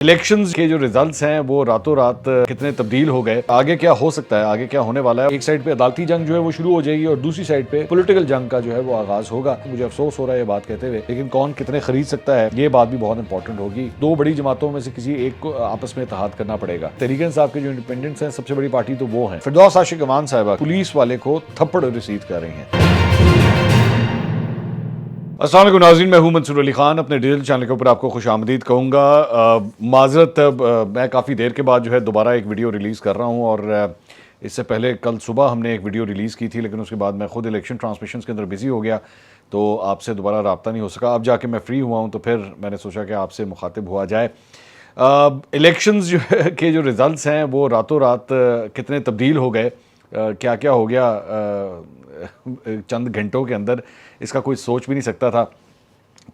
Elections के जो results हैं वो रातों रात कितने तब्दील हो गए, आगे क्या हो सकता है, आगे क्या होने वाला है। एक साइड पे अदालती जंग जो है वो शुरू हो जाएगी और दूसरी साइड पे पॉलिटिकल जंग का जो है वो आगाज होगा। मुझे अफसोस हो रहा है ये बात कहते हुए, लेकिन कौन कितने खरीद सकता है ये बात भी बहुत इंपॉर्टेंट होगी। दो बड़ी जमातों में से किसी एक को आपस में इत्तेहाद करना पड़ेगा। तहरीक इंसाफ के जो इंडिपेंडेंट्स हैं, सबसे बड़ी पार्टी तो वो है। फिरदौस आशिक अमान साहिबा पुलिस वाले को थप्पड़ रिसीव कर रही हैं। अस्सलाम वालेकुम नाज़रीन, मैं हूं मंसूर अली खान। अपने डिजिटल चैनल के ऊपर आपको खुशामदीद कहूँगा। माजरत, मैं काफ़ी देर के बाद जो है दोबारा एक वीडियो रिलीज़ कर रहा हूं और इससे पहले कल सुबह हमने एक वीडियो रिलीज़ की थी, लेकिन उसके बाद मैं खुद इलेक्शन ट्रांसमिशन के अंदर बिज़ी हो गया तो आपसे दोबारा रब्ता नहीं हो सका। अब जाके मैं फ्री हुआ हूँ तो फिर मैंने सोचा कि आपसे मुखातिब हुआ जाए। इलेक्शंस जो है के जो रिज़ल्ट्स हैं वो रातों रात कितने तब्दील हो गए, क्या क्या हो गया चंद घंटों के अंदर, इसका कोई सोच भी नहीं सकता था।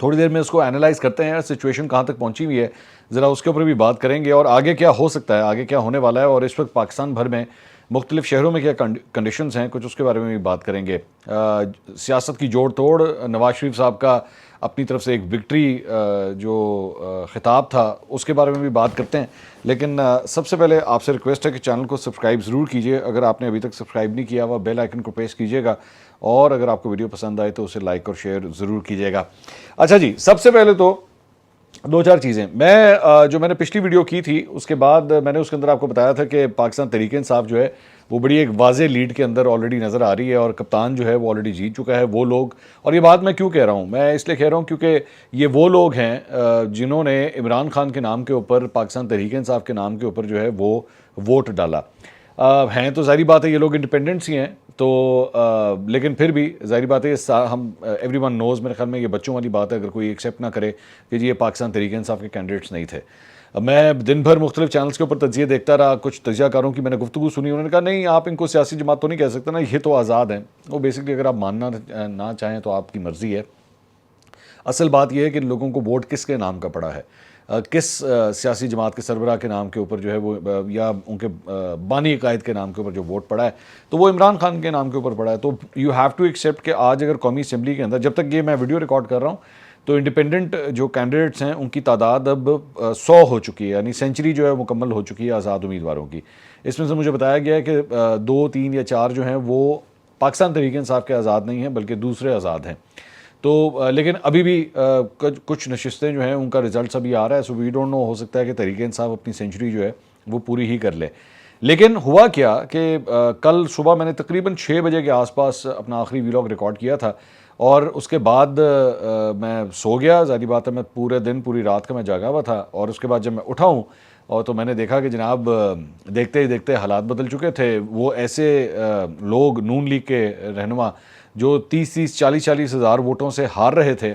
थोड़ी देर में उसको एनालाइज करते हैं, सिचुएशन कहाँ तक पहुँची हुई है, ज़रा उसके ऊपर भी बात करेंगे और आगे क्या हो सकता है, आगे क्या होने वाला है और इस वक्त पाकिस्तान भर में मुख्तलिफ शहरों में क्या कंडीशंस हैं, कुछ उसके बारे में भी बात करेंगे। सियासत की जोड़ तोड़, नवाज शरीफ साहब का अपनी तरफ से एक विक्ट्री जो खिताब था उसके बारे में भी बात करते हैं। लेकिन सबसे पहले आपसे रिक्वेस्ट है कि चैनल को सब्सक्राइब ज़रूर कीजिए। अगर आपने अभी तक सब्सक्राइब नहीं किया हुआ, बेल आइकन को प्रेस कीजिएगा और अगर आपको वीडियो पसंद आए तो उसे लाइक और शेयर ज़रूर कीजिएगा। अच्छा जी, सबसे पहले तो दो चार चीज़ें जो मैंने पिछली वीडियो की थी उसके बाद मैंने उसके अंदर आपको बताया था कि पाकिस्तान तहरीक इंसाफ जो है वो बड़ी एक वाज़े लीड के अंदर ऑलरेडी नज़र आ रही है और कप्तान जो है वो ऑलरेडी जीत चुका है। वो लोग, और ये बात मैं क्यों कह रहा हूँ, मैं इसलिए कह रहा हूँ क्योंकि ये वो लोग हैं जिन्होंने इमरान खान के नाम के ऊपर, पाकिस्तान तहरीक इंसाफ के नाम के ऊपर जो है वो वोट डाला। हैं तो जाहिर बात है ये लोग इंडिपेंडेंट्स ही हैं तो लेकिन फिर भी जाहिर बात है हम एवरीवन नोज़, मेरे ख्याल में ये बच्चों वाली बात है अगर कोई एक्सेप्ट ना करे कि जी ये पाकिस्तान तहरीक इंसाफ के कैंडिडेट्स नहीं थे। मैं दिन भर मुख्तलिफ चैनल्स के ऊपर तज्जिए देखता रहा, कुछ तजियाकारों की मैंने गुफ्तगू सुनी, उन्होंने कहा नहीं आप इनको सियासी जमात तो नहीं कह सकते ना, ये तो आज़ाद हैं। वो बेसिकली अगर आप मानना ना चाहें तो आपकी मर्ज़ी है। असल बात यह है कि लोगों को वोट किसके नाम का पड़ा है, किस सियासी जमात के सरबराह के नाम के ऊपर जो है वो या उनके बानी कायद के नाम के ऊपर जो वोट पड़ा है तो वो इमरान खान के नाम के ऊपर पड़ा है। तो यू हैव टू एक्सेप्ट कि आज अगर कौमी असम्बली के अंदर, जब तक ये मैं वीडियो रिकॉर्ड कर रहा हूँ तो इंडिपेंडेंट जो कैंडिडेट्स हैं उनकी तादाद अब 100 हो चुकी है, यानी सेंचुरी जो है मुकम्मल हो चुकी है आज़ाद उम्मीदवारों की। इसमें से मुझे बताया गया है कि 2, 3 या 4 जो हैं वो पाकिस्तान तहरीक इंसाफ के आज़ाद नहीं हैं बल्कि दूसरे आज़ाद हैं। तो लेकिन अभी भी कुछ नशिस्तें जो हैं उनका रिजल्ट अभी आ रहा है, सो वी डोंट नो, हो सकता है कि तहरीक इंसाफ अपनी सेंचुरी जो है वो पूरी ही कर ले। लेकिन हुआ क्या कि कल सुबह मैंने तकरीबन 6 बजे के आसपास अपना आखिरी व्लॉग रिकॉर्ड किया था और उसके बाद मैं सो गया। ज़ाहिर बात है मैं पूरे दिन, पूरी रात का मैं जागा हुआ था और उसके बाद जब मैं उठा हूँ और तो मैंने देखा कि जनाब देखते ही देखते हालात बदल चुके थे। वो ऐसे लोग, नून लीग के रहनुमा जो 30-30, 40-40 हज़ार वोटों से हार रहे थे,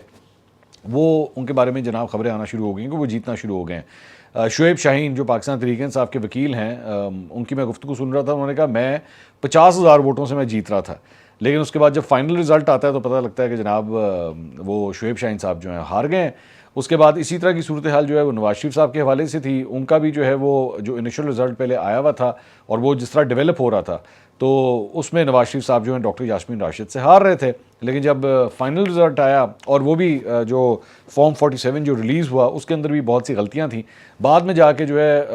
वो उनके बारे में जनाब खबरें आना शुरू हो गई कि वो जीतना शुरू हो गए हैं। शुएब शाहीन जो पाकिस्तान तहरीक इंसाफ के वकील हैं, उनकी मैं गुफ्तगू सुन रहा था, उन्होंने कहा मैं 50,000 वोटों से मैं जीत रहा था, लेकिन उसके बाद जब फाइनल रिजल्ट आता है तो पता लगता है कि जनाब वो शुएब शाहीन साहब जो हैं हार गए हैं। उसके बाद इसी तरह की सूरत हाल जो है वो नवाज शरीफ साहब के हवाले से थी। उनका भी जो है वो जो इनिशियल रिजल्ट पहले आया हुआ था और वो जिस तरह डेवलप हो रहा था तो उसमें नवाज शरीफ साहब जो हैं डॉक्टर यास्मीन राशिद से हार रहे थे। लेकिन जब फाइनल रिजल्ट आया और वो भी जो फॉर्म 47 जो रिलीज़ हुआ उसके अंदर भी बहुत सी गलतियां थी, बाद में जाके जो है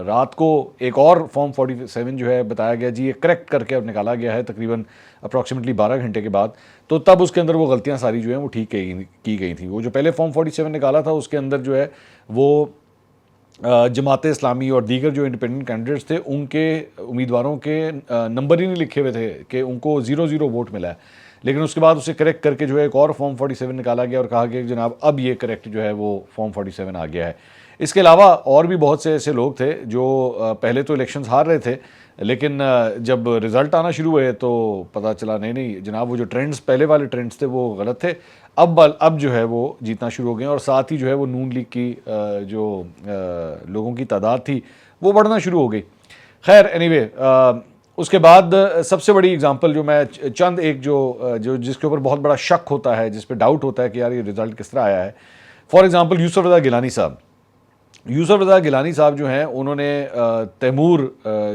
रात को एक और फॉर्म 47 जो है बताया गया जी ये करेक्ट करके अब निकाला गया है तकरीबन अप्रॉक्सीमेटली 12 घंटे के बाद, तो तब उसके अंदर वो गलतियां सारी जो हैं वो ठीक की गई थी। वो जो पहले फॉर्म 47 निकाला था उसके अंदर जो है वो जमात इस्लामी और दीगर जो इंडिपेंडेंट कैंडिडेट्स थे उनके उम्मीदवारों के नंबर ही नहीं लिखे हुए थे कि उनको 0-0 वोट मिला है। लेकिन उसके बाद उसे करेक्ट करके जो है एक और फॉर्म 47 निकाला गया और कहा गया कि जनाब अब ये करेक्ट जो है वो फॉर्म 47 आ गया है। इसके अलावा और भी बहुत से ऐसे लोग थे जो पहले तो इलेक्शंस हार रहे थे, लेकिन जब रिज़ल्ट आना शुरू हुए तो पता चला नहीं जनाब वो जो ट्रेंड्स, पहले वाले ट्रेंड्स थे वो गलत थे। अब जो है वो जीतना शुरू हो गए और साथ ही जो है वो नून लीग की जो लोगों की तादाद थी वो बढ़ना शुरू हो गई। खैर एनीवे, उसके बाद सबसे बड़ी एग्जांपल जो मैं चंद एक जो जिसके ऊपर बहुत बड़ा शक होता है, जिस पे डाउट होता है कि यार ये रिज़ल्ट किस तरह आया है, फॉर एग्जांपल यूसुफ रज़ा गिलानी साहब। यूसुफ रज़ा गिलानी साहब जो हैं उन्होंने तैमूर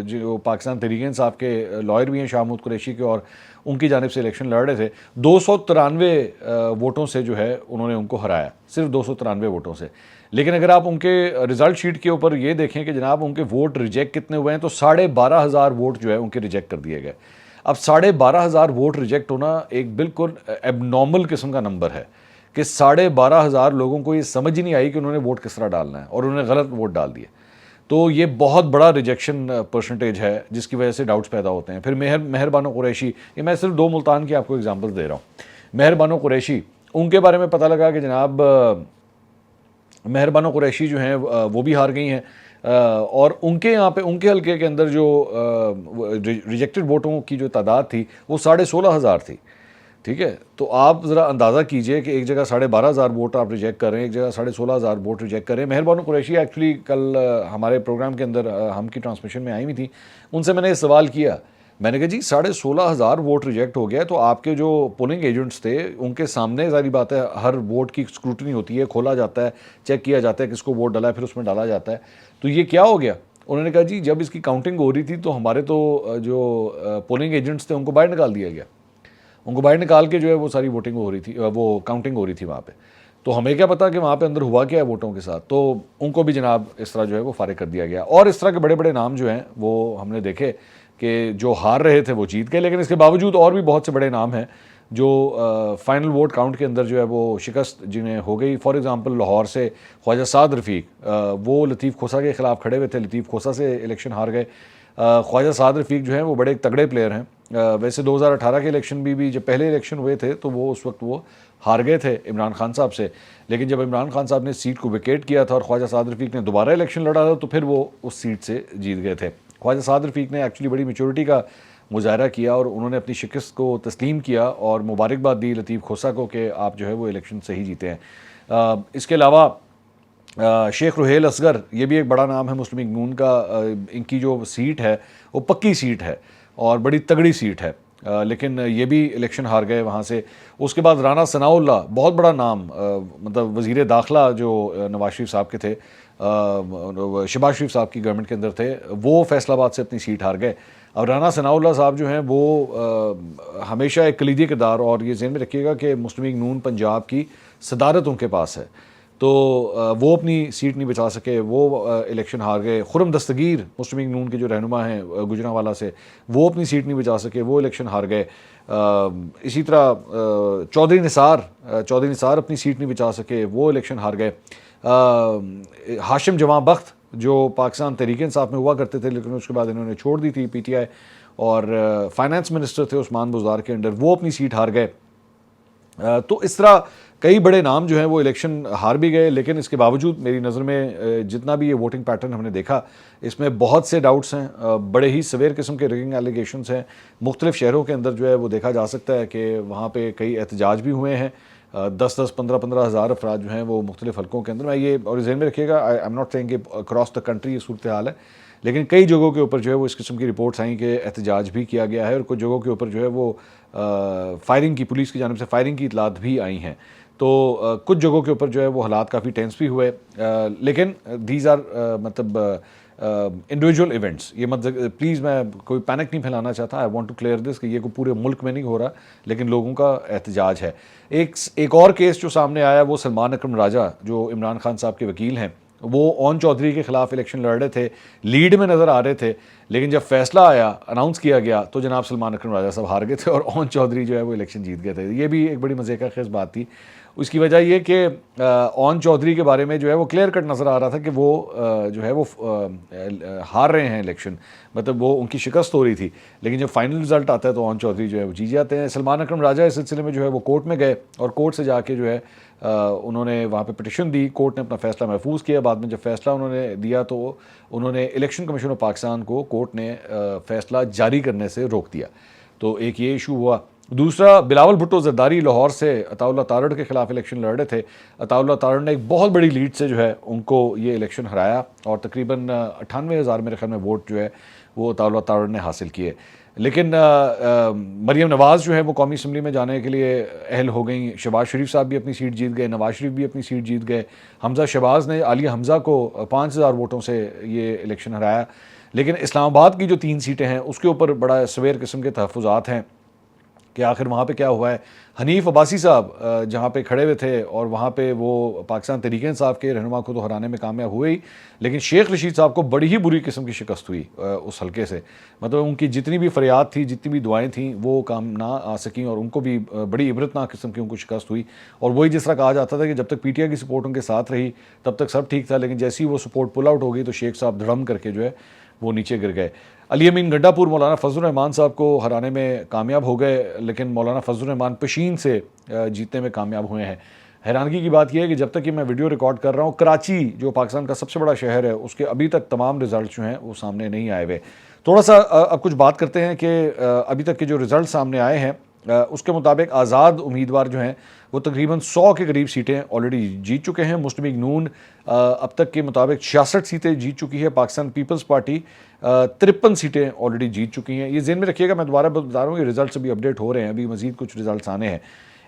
जो पाकिस्तान तहरीक इंसाफ के लॉयर भी हैं, शाह महमूद कुरैशी के, और उनकी जानिब से इलेक्शन लड़ रहे थे। 293 वोटों से जो है उन्होंने उनको हराया, सिर्फ 293 वोटों से। लेकिन अगर आप उनके रिजल्ट शीट के ऊपर ये देखें कि जनाब उनके वोट रिजेक्ट कितने हुए हैं, तो 12,500 वोट जो है उनके रिजेक्ट कर दिए गए। अब 12,500 वोट रिजेक्ट होना एक बिल्कुल एबनॉर्मल किस्म का नंबर है कि 12,500 लोगों को ये समझ ही नहीं आई कि उन्होंने वोट किस तरह डालना है और उन्होंने गलत वोट डाल दिए। तो ये बहुत बड़ा रिजेक्शन परसेंटेज है जिसकी वजह से डाउट्स पैदा होते हैं। फिर मेहर बानो कुरैशी, ये मैं सिर्फ 2 मुल्तान की आपको एग्जांपल्स दे रहा हूँ। मेहर बानो कुरैशी, उनके बारे में पता लगा कि जनाब मेहर बानो कुरैशी जो हैं वो भी हार गई हैं, और उनके यहाँ पे उनके हल्के के अंदर जो रिजेक्टेड वोटों की जो तादाद थी वो 16,500 थी। ठीक है, तो आप ज़रा अंदाज़ा कीजिए कि एक जगह 12,500 वोट आप रिजेक्ट कर रहे हैं, एक जगह 16,500 वोट रिजेक्ट कर रहे हैं। मेहर बानो कुरैशी एक्चुअली कल हमारे प्रोग्राम के अंदर हम की ट्रांसमिशन में आई हुई थी, उनसे मैंने ये सवाल किया। मैंने कहा जी 16,500 वोट रिजेक्ट हो गया, तो आपके जो पोलिंग एजेंट्स थे उनके सामने सारी बात है, हर वोट की स्क्रूटनी होती है, खोला जाता है, चेक किया जाता है किसको वोट डाला है, फिर उसमें डाला जाता है। तो ये क्या हो गया? उन्होंने कहा जी जब इसकी काउंटिंग हो रही थी तो हमारे तो जो पोलिंग एजेंट्स थे उनको बाहर निकाल दिया गया, उनको बाहर निकाल के जो है वो सारी वोटिंग हो रही थी, वो काउंटिंग हो रही थी वहाँ पे। तो हमें क्या पता कि वहाँ पे अंदर हुआ क्या है वोटों के साथ। तो उनको भी जनाब इस तरह जो है वो फारिग कर दिया गया। और इस तरह के बड़े बड़े नाम जो हैं वो हमने देखे कि जो हार रहे थे वो जीत गए, लेकिन इसके बावजूद और भी बहुत से बड़े नाम हैं जो फाइनल वोट काउंट के अंदर जो है वो शिकस्त जिन्हें हो गई। फॉर एग्जांपल लाहौर से ख्वाजा साद रफ़ीक, वो लतीफ़ खोसा के ख़िलाफ़ खड़े हुए थे, लतीफ़ खोसा से इलेक्शन हार गए। ख्वाजा साद रफ़ीक जो हैं वो बड़े तगड़े प्लेयर हैं। वैसे 2018 के इलेक्शन भी जब पहले इलेक्शन हुए थे तो वो उस वक्त वो हार गए थे इमरान खान साहब से, लेकिन जब इमरान खान साहब ने सीट को विकेट किया था और ख्वाजा साद रफ़ीक ने दोबारा इलेक्शन लड़ा था तो फिर वो उस सीट से जीत गए थे। ख्वाजा साद रफ़ीक ने एक्चुअली बड़ी मैच्योरिटी का मुजाहरा किया और उन्होंने अपनी शिकस्त को तस्लीम किया और मुबारकबाद दी लतीफ़ खोसा को कि आप जो है वो इलेक्शन सही जीते हैं। इसके अलावा शेख रुहेल असगर, ये भी एक बड़ा नाम है मुस्लिम लीग नून का। इनकी जो सीट है वो पक्की सीट है और बड़ी तगड़ी सीट है, लेकिन ये भी इलेक्शन हार गए वहाँ से। उसके बाद राना सनाउल्लाह, बहुत बड़ा नाम, मतलब वज़ीर दाखिला जो नवाज शरीफ साहब के थे, शहबाज शरीफ साहब की गवर्नमेंट के अंदर थे, वो फैसलाबाद से अपनी सीट हार गए। अब राना सनाउल्लाह साहब जो हैं वो हमेशा एक कलीदी किरदार, और ये ज़हन में रखिएगा कि मुस्लिम लीग नून पंजाब की सदारत उनके पास है, तो वो अपनी सीट नहीं बचा सके, वो इलेक्शन हार गए। खुरम दस्तगीर मुस्लिम लीग नून के जो रहनुमा हैं गुजरांवाला से, वो अपनी सीट नहीं बचा सके, वो इलेक्शन हार गए। इसी तरह चौधरी निसार अपनी सीट नहीं बचा सके, वो इलेक्शन हार गए। हाशिम जवां बख्त जो पाकिस्तान तहरीक इंसाफ में हुआ करते थे लेकिन उसके बाद इन्होंने छोड़ दी थी PTI, और फाइनेंस मिनिस्टर थे उस्मान बुज़दार के अंडर, वो अपनी सीट हार गए। तो इस तरह कई बड़े नाम जो हैं वो इलेक्शन हार भी गए, लेकिन इसके बावजूद मेरी नज़र में जितना भी ये वोटिंग पैटर्न हमने देखा इसमें बहुत से डाउट्स हैं, बड़े ही सवेर किस्म के रिगिंग एलिगेशंस हैं। मुख्तलिफ शहरों के अंदर जो है वो देखा जा सकता है कि वहाँ पे कई एहतजाज भी हुए हैं। 10-10, 15-15 हज़ार अफराद जो हैं वो मुख्तलिफ हल्कों के अंदर, मैं ये और ज़हन में रखिएगा, आई एम नॉट सेइंग कि अक्रॉस द कंट्री ये सूरत हाल है, लेकिन कई जगहों के ऊपर जो है वो इस किस्म की रिपोर्ट्स आई कि एहतजाज भी किया गया है और कुछ जगहों के ऊपर जो है वो फायरिंग की, पुलिस की जानिब से फायरिंग की इतलात भी आई हैं। तो कुछ जगहों के ऊपर जो है वो हालात काफ़ी टेंस भी हुए, लेकिन दीज आर मतलब इंडिविजुअल इवेंट्स। ये मतलब प्लीज़ मैं कोई पैनिक नहीं फैलाना चाहता, I want to clear this कि ये कोई पूरे मुल्क में नहीं हो रहा, लेकिन लोगों का एहतजाज है। एक और केस जो सामने आया वो सलमान अकरम राजा जो इमरान खान साहब के वकील हैं, वो ओन चौधरी के ख़िलाफ़ इलेक्शन लड़ रहे थे, लीड में नज़र आ रहे थे, लेकिन जब फैसला आया, अनाउंस किया गया, तो जनाब सलमान अकरम राजा साहब हार गए थे और ओन चौधरी जो है वो इलेक्शन जीत गए थे। ये भी एक बड़ी मज़े का खेज़ बात थी। उसकी वजह ये कि ओन चौधरी के बारे में जो है वो क्लियर कट नज़र आ रहा था कि वो जो है वो हार रहे हैं इलेक्शन, मतलब वो उनकी शिकस्त हो रही थी, लेकिन जब फाइनल रिजल्ट आता है तो ओन चौधरी जो है वो जीत जाते हैं। सलमान अकरम राजा इस सिलसिले में जो है वो कोर्ट में गए और कोर्ट से जाके जो है उन्होंने वहाँ पे पिटिशन दी, कोर्ट ने अपना फ़ैसला महफूज किया। बाद में जब फ़ैसला उन्होंने दिया तो उन्होंने इलेक्शन कमीशन ऑफ पाकिस्तान को कोर्ट ने फ़ैसला जारी करने से रोक दिया। तो एक ये इशू हुआ। दूसरा, बिलावल भुट्टो जरदारी लाहौर से अताउल्लाह तारड़ के ख़िलाफ़ इलेक्शन लड़ रहे थे। अताउल्लाह तारड़ ने एक बहुत बड़ी लीड से जो है उनको ये इलेक्शन हराया और तकरीबन 98,000 मेरे ख्याल में वोट जो है वो अताउल्लाह तारड़ ने हासिल किए। लेकिन मरीम नवाज़ जो है वो कौमी असम्बली में जाने के लिए अहल हो गई। शहबाज शरीफ साहब भी अपनी सीट जीत गए, नवाज शरीफ भी अपनी सीट जीत गए। हमज़ा शहबाज ने आलिया हमज़ा को 5,000 वोटों से ये इलेक्शन हराया। लेकिन इस्लामाबाद की जो 3 सीटें हैं उसके ऊपर बड़ा सवेर किस्म के तहफ़्फ़ुज़ात हैं। कि आखिर वहाँ पे क्या हुआ है। हनीफ अब्बासी साहब जहाँ पे खड़े हुए थे और वहाँ पे वो पाकिस्तान तहरीक इंसाफ के रहनुमा को तो हराने में कामयाब हुए ही, लेकिन शेख रशीद साहब को बड़ी ही बुरी किस्म की शिकस्त हुई उस हल्के से। मतलब उनकी जितनी भी फरियाद थी, जितनी भी दुआएं थी, वो काम ना आ सकें और उनको भी बड़ी इबरतनाक किस्म की उनको शिकस्त हुई। और वही जिस तरह कहा जाता था कि जब तक पीटीआई की सपोर्ट उनके साथ रही तब तक सब ठीक था, लेकिन जैसे ही वो सपोर्ट पुल आउट हो गई तो शेख साहब धड़म करके जो है वो नीचे गिर गए। अली अमीन गंडापुर मौलाना फजलुर रहमान साहब को हराने में कामयाब हो गए, लेकिन मौलाना फजलुर रहमान पशीन से जीतने में कामयाब हुए हैं। हैरानगी की बात यह है कि जब तक कि मैं वीडियो रिकॉर्ड कर रहा हूँ, कराची जो पाकिस्तान का सबसे बड़ा शहर है उसके अभी तक तमाम रिजल्ट जो हैं वो सामने नहीं आए हुए। थोड़ा सा अब कुछ बात करते हैं कि अभी तक के जो रिजल्ट सामने आए हैं उसके मुताबिक आज़ाद उम्मीदवार जो हैं वो तकरीबन 100 के करीब सीटें ऑलरेडी जीत चुके हैं। मुस्लिम लीग नून अब तक के मुताबिक 66 सीटें जीत चुकी है। पाकिस्तान पीपल्स पार्टी 53 सीटें ऑलरेडी जीत चुकी हैं। ये ज़हन में रखिएगा, मैं दोबारा बता रहा हूँ कि रिजल्ट अभी अपडेट हो रहे हैं, अभी मजीद कुछ रिजल्ट आने हैं।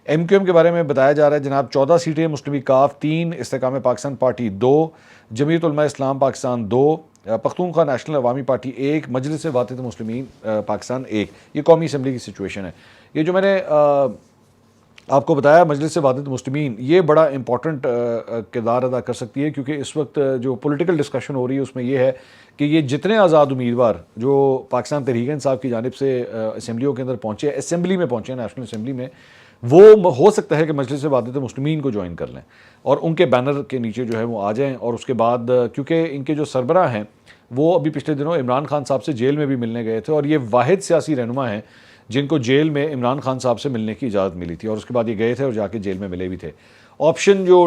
MQM के बारे में बताया जा रहा है जनाब 14 सीटें, मुस्लिम लीग काफ 3, इस्तेकाम पाकिस्तान पार्टी 2, जमीयत उलमा इस्लाम पाकिस्तान 2, पख्तूनख्वा नेशनल अवामी पार्टी 1, मजलिस वाहिद मुस्लिमीन पाकिस्तान 1। ये कौमी असम्बली की सिचुएशन है। ये जो मैंने आपको बताया मजलिस वाहिद मुस्लिमीन, ये बड़ा इंपॉर्टेंट किरदार अदा कर सकती है, क्योंकि इस वक्त जो पॉलिटिकल डिस्कशन हो रही है उसमें यह है कि ये जितने आज़ाद उम्मीदवार जो पाकिस्तान तहरीक इंसाफ की जानिब से असम्बलियों के अंदर पहुँचे, असम्बली में पहुँचे, नेशनल असम्बली में, वो हो सकता है कि मजलिस वाहिद मुस्लिमीन को ज्वाइन कर लें और उनके बैनर के नीचे जो है वो आ जाएं। और उसके बाद क्योंकि इनके जो सरबराह हैं वो अभी पिछले दिनों इमरान खान साहब से जेल में भी मिलने गए थे और ये वाहिद सियासी रहनुमा हैं जिनको जेल में इमरान खान साहब से मिलने की इजाज़त मिली थी और उसके बाद ये गए थे और जाके जेल में मिले भी थे। ऑप्शन जो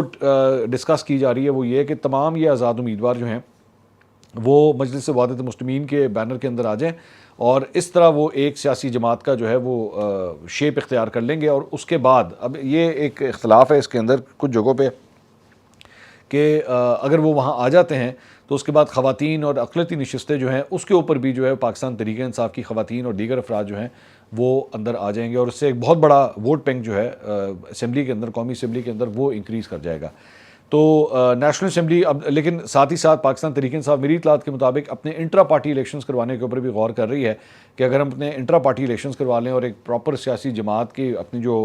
डिस्कस की जा रही है वो ये है कि तमाम ये आज़ाद उम्मीदवार जो हैं वो मजलिस वाहिद मुस्लिमीन के बैनर के अंदर आ जाएं और इस तरह वो एक सियासी जमात का जो है वो शेप इख्तियार कर लेंगे। और उसके बाद अब ये एक इख्तलाफ है इसके अंदर कुछ जगहों पे कि अगर वो वहाँ आ जाते हैं तो उसके बाद ख़वातीन और अक़लियती नशिस्तें जो हैं उसके ऊपर भी जो है पाकिस्तान तहरीक इंसाफ की ख़वातीन और दीगर अफराद जो हैं वो अंदर आ जाएंगे और इससे एक बहुत बड़ा वोट बैंक जो है असम्बली के अंदर, कौमी असम्बली के अंदर वो इंक्रीज़ कर जाएगा। तो नेशनल असम्बली अब, लेकिन साथ ही साथ पाकिस्तान तहरीक इंसाफ मेरी इतलात के मुताबिक अपने इंट्रा पार्टी इलेक्शंस करवाने के ऊपर भी गौर कर रही है कि अगर हम अपने इंट्रा पार्टी इलेक्शंस करवा लें और एक प्रॉपर सियासी जमात की अपनी जो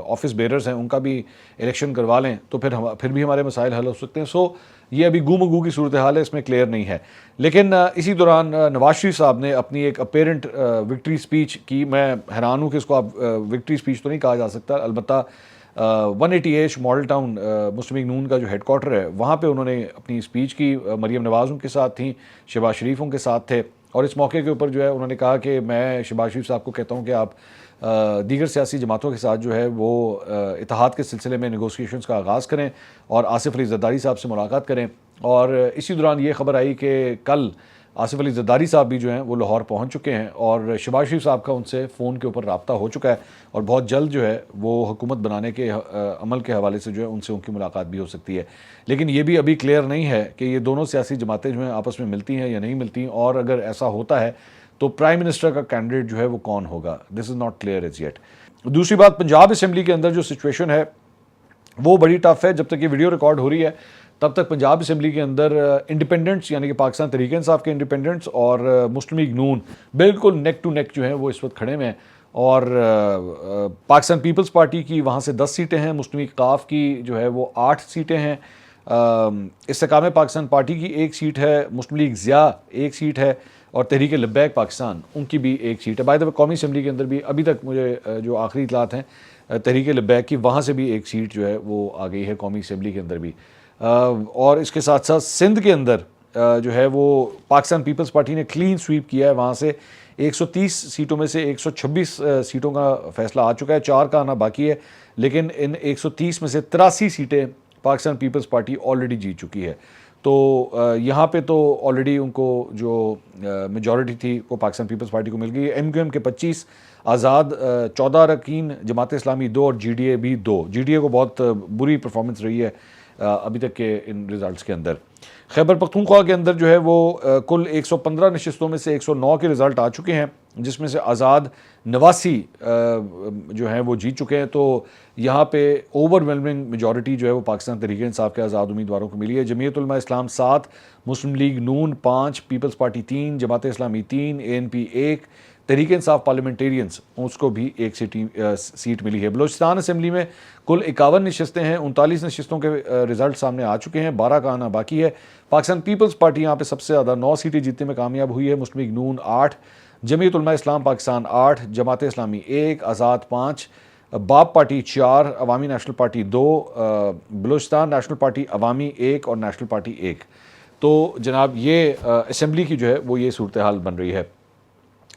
ऑफिस बेरर्स हैं उनका भी इलेक्शन करवा लें तो फिर भी हमारे मसाइल हल हो सकते हैं। सो ये अभी गुमगू की सूरत हाल है, इसमें क्लियर नहीं है। लेकिन इसी दौरान नवाज शरीफ साहब ने अपनी एक अपेरेंट विक्ट्री स्पीच की। मैं हैरान हूँ कि इसको आप विक्ट्री स्पीच तो नहीं कहा जा सकता, अलबत्ता 188 मॉडल टाउन मुस्लिम लीग नून का जो हेडक्वार्टर है वहाँ पे उन्होंने अपनी स्पीच की। मरीम नवाज़ उनके साथ थी, शहबाज शरीफ उनके साथ थे और इस मौके के ऊपर जो है उन्होंने कहा कि मैं शहबाज शरीफ साहब को कहता हूँ कि आप दीगर सियासी जमातों के साथ जो है वो इत्तेहाद के सिलसिले में नेगोशिएशंस का आगाज़ करें और आसिफ अली ज़रदारी साहब से मुलाकात करें। और इसी दौरान ये खबर आई कि कल आसिफ अली ज़रदारी साहब भी जो हैं वो लाहौर पहुंच चुके हैं और शहबाज शरीफ साहब का उनसे फ़ोन के ऊपर रब्ता हो चुका है और बहुत जल्द जो है वो हुकूमत बनाने के अमल के हवाले से जो है उनसे उनकी मुलाकात भी हो सकती है। लेकिन ये भी अभी क्लियर नहीं है कि ये दोनों सियासी जमातें जो हैं आपस में मिलती हैं या नहीं मिलती, और अगर ऐसा होता है तो प्राइम मिनिस्टर का कैंडिडेट जो है वो कौन होगा, this is not clear as yet. दूसरी बात, पंजाब असम्बली के अंदर जो सिचुएशन है वो बड़ी टफ है। जब तक ये वीडियो रिकॉर्ड हो रही है तब तक पंजाब असम्बली के अंदर इंडिपेंडेंट्स यानी कि पाकिस्तान तहरीक इंसाफ के इंडिपेंडेंट्स और मुस्लिम लीग नून बिल्कुल नेक टू नेक जो है वो इस वक्त खड़े में हैं। और पाकिस्तान पीपल्स पार्टी की वहाँ से 10 सीटें हैं, मुस्लिम लीग काफ की जो है वो 8 सीटें हैं, इस्तेकाम पाकिस्तान पार्टी की 1 सीट है, मुस्लिम लीग ज़िया 1 सीट है और तहरीक लब्बैक पाकिस्तान उनकी भी 1 सीट है। बाय द वे कौमी असम्बली के अंदर भी अभी तक मुझे जो आखिरी इतलात हैं तहरीक लब्बैक की वहाँ से भी 1 सीट जो है वो आ गई है कौमी असम्बली के अंदर भी। और इसके साथ साथ सिंध के अंदर जो है वो पाकिस्तान पीपल्स पार्टी ने क्लीन स्वीप किया है, वहाँ से 130 सीटों में से 126 सीटों का फैसला आ चुका है, 4 का आना बाकी है। लेकिन इन 130 में से 83 सीटें पाकिस्तान पीपल्स पार्टी ऑलरेडी जीत चुकी है। तो यहाँ पे तो ऑलरेडी उनको जो मेजॉरिटी थी वो पाकिस्तान पीपल्स पार्टी को मिल गई है। MQM के 25, आज़ाद 14 अरकान, जमात इस्लामी 2 और GDA भी 2। GDA को बहुत बुरी परफॉर्मेंस रही है अभी तक के इन रिज़ल्ट्स के अंदर। खैबर पख्तूनख्वा के अंदर जो है वो कुल 115 नशिस्तों में से 109 के रिज़ल्ट आ चुके हैं, जिसमें से आज़ाद 89 जो हैं वो जीत चुके हैं। तो यहाँ पे ओवरवेलमिंग मेजॉरिटी जो है वो पाकिस्तान तहरीक इंसाफ के आज़ाद उम्मीदवारों को मिली है। जमीयत उलमा इस्लाम 7, मुस्लिम लीग नून 5, peoples party 3, Jamaat Islami 3, ANP 1, Tehreek Insaf parliamentarians उसको भी एक सीट मिली है। बलूचिस्तान असम्बली में कुल 51 नशस्तें हैं, 39 नशस्तों के रिजल्ट सामने आ चुके हैं, 12 का आना बाकी है। पाकिस्तान पीपल्स पार्टी यहाँ पे सबसे ज़्यादा 9 सीटें जीतने में कामयाब हुई है। मुस्लिम लीग नून 8, जमीयत उलमा इस्लाम पाकिस्तान 8, जमात इस्लामी 1, आज़ाद 5, बाप party 4, Awami national party 2, Balochistan national party Awami 1 और नेशनल पार्टी 1। तो जनाब ये असम्बली की जो है वो ये सूरत हाल बन रही है।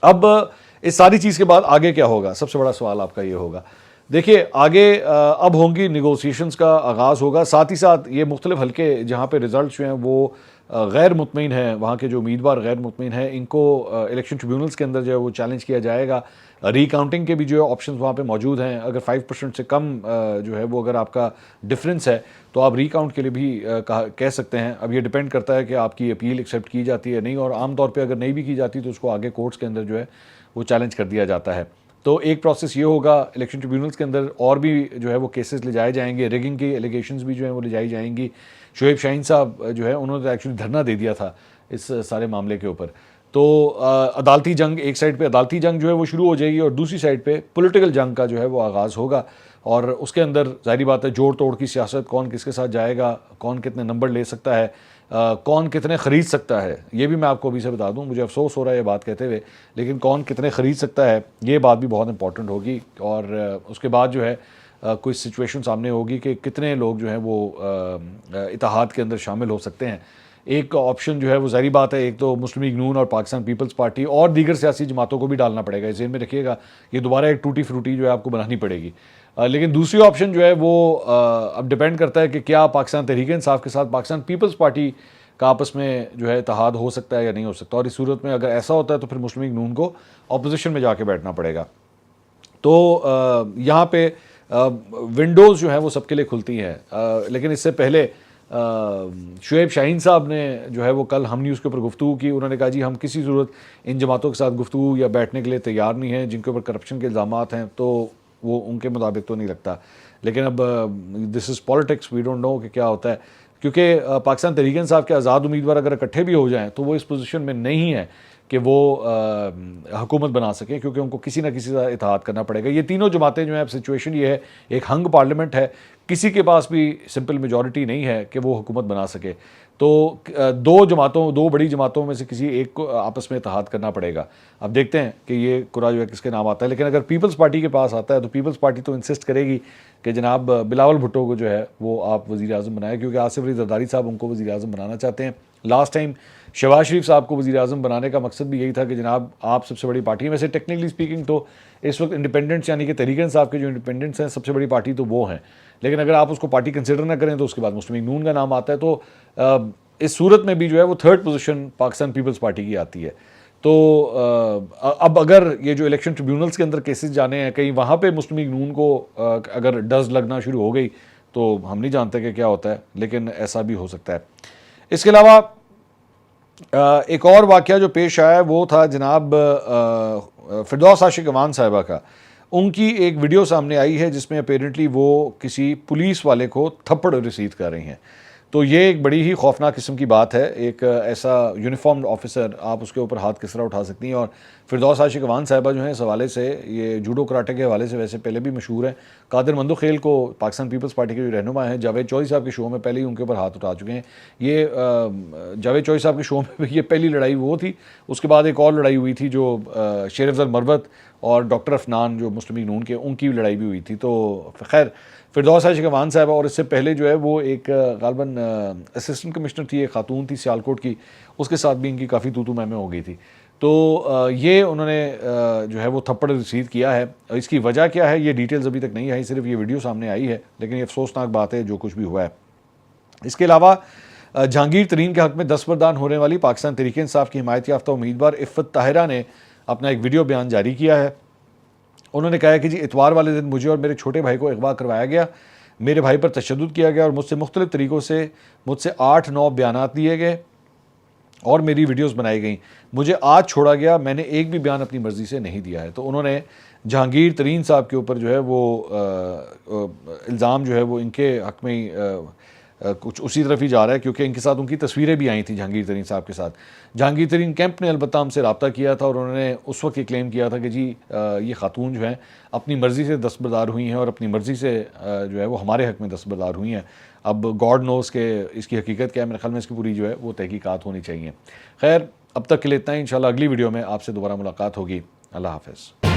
अब इस सारी चीज़ के बाद आगे क्या होगा, सबसे बड़ा सवाल आपका ये होगा। देखिए आगे अब होंगी निगोसिएशंस का आगाज़ होगा, साथ ही साथ ये मुख्तलिफ हल्के जहाँ पे रिजल्ट जो हैं वो गैर मुतमईन हैं, वहाँ के जो उम्मीदवार गैर मुतमईन हैं इनको इलेक्शन ट्रिब्यूनल्स के अंदर जो है वो चैलेंज किया जाएगा। रीकाउंटिंग के भी जो है ऑप्शंस वहाँ पे मौजूद हैं। अगर 5% से कम जो है वो अगर आपका डिफरेंस है तो आप रीकाउंट के लिए भी कह सकते हैं। अब ये डिपेंड करता है कि आपकी अपील एक्सेप्ट की जाती है नहीं, और आमतौर पे अगर नहीं भी की जाती तो उसको आगे कोर्ट्स के अंदर जो है वो चैलेंज कर दिया जाता है। तो एक प्रोसेस ये होगा, इलेक्शन ट्रिब्यूनल्स के अंदर और भी जो है वो केसेस ले जाए जाएंगे, रिगिंग की एलिगेशंस भी जो है वो ले जाई जाएंगी। शोएब शाहीन साहब जो है उन्होंने तो एक्चुअली धरना दे दिया था इस सारे मामले के ऊपर। तो अदालती जंग, एक साइड पे अदालती जंग जो है वो शुरू हो जाएगी और दूसरी साइड पे पॉलिटिकल जंग का जो है वो आगाज़ होगा। और उसके अंदर जाहिर बात है जोड़ तोड़ की सियासत, कौन किसके साथ जाएगा, कौन कितने नंबर ले सकता है, कौन कितने ख़रीद सकता है, ये भी मैं आपको अभी से बता दूं। मुझे अफसोस हो रहा है ये बात कहते हुए, लेकिन कौन कितने ख़रीद सकता है ये बात भी बहुत इंपॉर्टेंट होगी। और उसके बाद जो है कोई सिचुएशन सामने होगी कि कितने लोग जो हैं वो इत्तेहाद के अंदर शामिल हो सकते हैं। एक ऑप्शन जो है वो ज़ाहिर बात है, एक तो मुस्लिम लीग नून और पाकिस्तान पीपल्स पार्टी और दीगर सियासी जमातों को भी डालना पड़ेगा। इस में रखिएगा, ये दोबारा एक टूटी फ्रूटी जो है आपको बनानी पड़ेगी। लेकिन दूसरी ऑप्शन जो है वो अब डिपेंड करता है कि क्या पाकिस्तान तहरीक इंसाफ के साथ पाकिस्तान पीपल्स पार्टी का आपस में जो है इत्तेहाद हो सकता है या नहीं हो सकता। और इस सूरत में अगर ऐसा होता है तो फिर मुस्लिम लीग नून को अपोजिशन में जाके बैठना पड़ेगा। तो यहाँ पे विंडोज़ जो है वो सबके लिए खुलती हैं। लेकिन इससे पहले शोएब शाहीन साहब ने जो है वो कल हम न्यूज़ के ऊपर गुफ्तगू की। उन्होंने कहा जी हम किसी सूरत इन जमातों के साथ गुफ्तगू या बैठने के लिए तैयार नहीं हैं जिनके ऊपर करप्शन के इल्ज़ामात हैं, तो वो उनके मुताबिक तो नहीं लगता। लेकिन अब this is politics, we don't know कि क्या होता है, क्योंकि पाकिस्तान तहरीक इंसाफ के आज़ाद उम्मीदवार अगर इकट्ठे भी हो जाएँ तो वो इस पोजीशन में नहीं है कि वो हुकूमत बना सकें, क्योंकि उनको किसी ना किसी का इत्तेहाद करना पड़ेगा। ये तीनों जमातें जो हैं, अब सिचुएशन ये है, एक हंग पार्लियामेंट है, किसी के पास भी सिंपल मेजॉरिटी नहीं है कि वो हुकूमत बना सके। तो दो बड़ी जमातों में से किसी एक को आपस में इत्तेहाद करना पड़ेगा। अब देखते हैं कि ये कुरा जो है किसके नाम आता है। लेकिन अगर पीपल्स पार्टी के पास आता है तो पीपल्स पार्टी तो इंसिस्ट करेगी कि जनाब बिलावल भुट्टो को जो है वो आप वज़ीर आज़म बनाएं, क्योंकि आसिफ अली जरदारी साहब उनको वज़ीर आज़म बनाना चाहते हैं। लास्ट टाइम शहबाज शरीफ साहब को वज़ीर आज़म बनाने का मकसद भी यही था कि जनाब आप सबसे बड़ी पार्टी है। वैसे टेक्निकली स्पीकिंग तो इस वक्त इंडिपेंडेंट्स यानी कि तहरीक इंसाफ के जो इंडिपेंडेंट्स हैं सबसे बड़ी पार्टी तो वो हैं, लेकिन अगर आप उसको पार्टी कंसिडर ना करें तो उसके बाद मुस्लिम लीग नून का नाम आता है। तो इस सूरत में भी जो है वो third position Pakistan Peoples Party की आती है। तो अब अगर ये जो इलेक्शन ट्रिब्यूनल्स के अंदर केसेस जाने हैं, कहीं वहाँ पे मुस्लिम लीग नून को अगर डज लगना शुरू हो गई तो हम नहीं जानते कि क्या होता है, लेकिन ऐसा भी हो सकता है। इसके अलावा एक और वाक़या जो पेश आया वो था जनाब फिरदौस आशिक अवान साहिबा का। उनकी एक वीडियो सामने आई है जिसमें अपेरेंटली वो किसी पुलिस वाले को थप्पड़ रिसीव कर रही हैं। तो ये एक बड़ी ही खौफनाक किस्म की बात है। एक ऐसा यूनिफॉर्म्ड ऑफिसर, आप उसके ऊपर हाथ किस तरह उठा सकती हैं। और फिरदौस आशिक अवान साहिबा जो हैं इस हवाले से, ये जूडो कराटे के हवाले से वैसे पहले भी मशहूर हैं। कादिर मंदोखेल को पाकिस्तान पीपल्स पार्टी के जो रहनुमा हैं जावेद चौधरी साहब के शो में पहले ही उनके ऊपर हाथ उठा चुके हैं। ये जावेद चौधरी साहब के शो में ये पहली लड़ाई वो थी। उसके बाद एक और लड़ाई हुई थी जो शेर अफजल मरवत और डॉक्टर अफनान जो मुस्लिम लीग नून के, उनकी भी लड़ाई भी हुई थी। तो खैर फिरदौस आशिक अवान साहिबा, और इससे पहले जो है वो एक गालबन असिस्टेंट कमिश्नर थी, एक खातून थी सियालकोट की, उसके साथ भी इनकी काफ़ी तू मैमें हो गई थी। तो ये उन्होंने जो है वो थप्पड़ रिसीव किया है। इसकी वजह क्या है ये डिटेल्स अभी तक नहीं आई, सिर्फ ये वीडियो सामने आई है, लेकिन ये अफसोसनाक बात है जो कुछ भी हुआ है। इसके अलावा जहांगीर तरीन के हक़ में दस्तबरदार होने वाली पाकिस्तान तहरीक इंसाफ की हिमायत याफ्ता उम्मीदवार इफ़्फ़त ताहिरा ने अपना एक वीडियो बयान जारी किया है। उन्होंने कहा है कि जी इतवार वाले दिन मुझे और मेरे छोटे भाई को अगवा करवाया गया, मेरे भाई पर तशद्दुद किया गया और मुझसे मुख्तलिफ़ तरीक़ों से मुझसे 8-9 बयानात लिए गए और मेरी वीडियोस बनाई गई। मुझे आज छोड़ा गया, मैंने एक भी बयान अपनी मर्ज़ी से नहीं दिया है। तो उन्होंने जहांगीर तरीन साहब के ऊपर जो है वो इल्ज़ाम जो है वो इनके हक़ में कुछ उसी तरफ ही जा रहा है, क्योंकि इनके साथ उनकी तस्वीरें भी आई थी जहांगीर तरीन साहब के साथ। जहांगीर तरीन कैंप ने अलबत्ता हमसे रब्ता किया था और उन्होंने उस वक्त ये क्लेम किया था कि जी ये खातून जो है अपनी मर्ज़ी से दस्तबरदार हुई हैं और अपनी मर्ज़ी से जो है वो हमारे हक़ में दस्तबरदार हुई हैं। अब गॉड नोज़ के इसकी हकीकत क्या है, मेरे ख्याल में इसकी पूरी जो है वो तहकीकात होनी चाहिए। खैर अब तक के लिए इतना ही, इंशाल्लाह अगली वीडियो में आपसे दोबारा मुलाकात होगी। अल्लाह हाफ़िज़।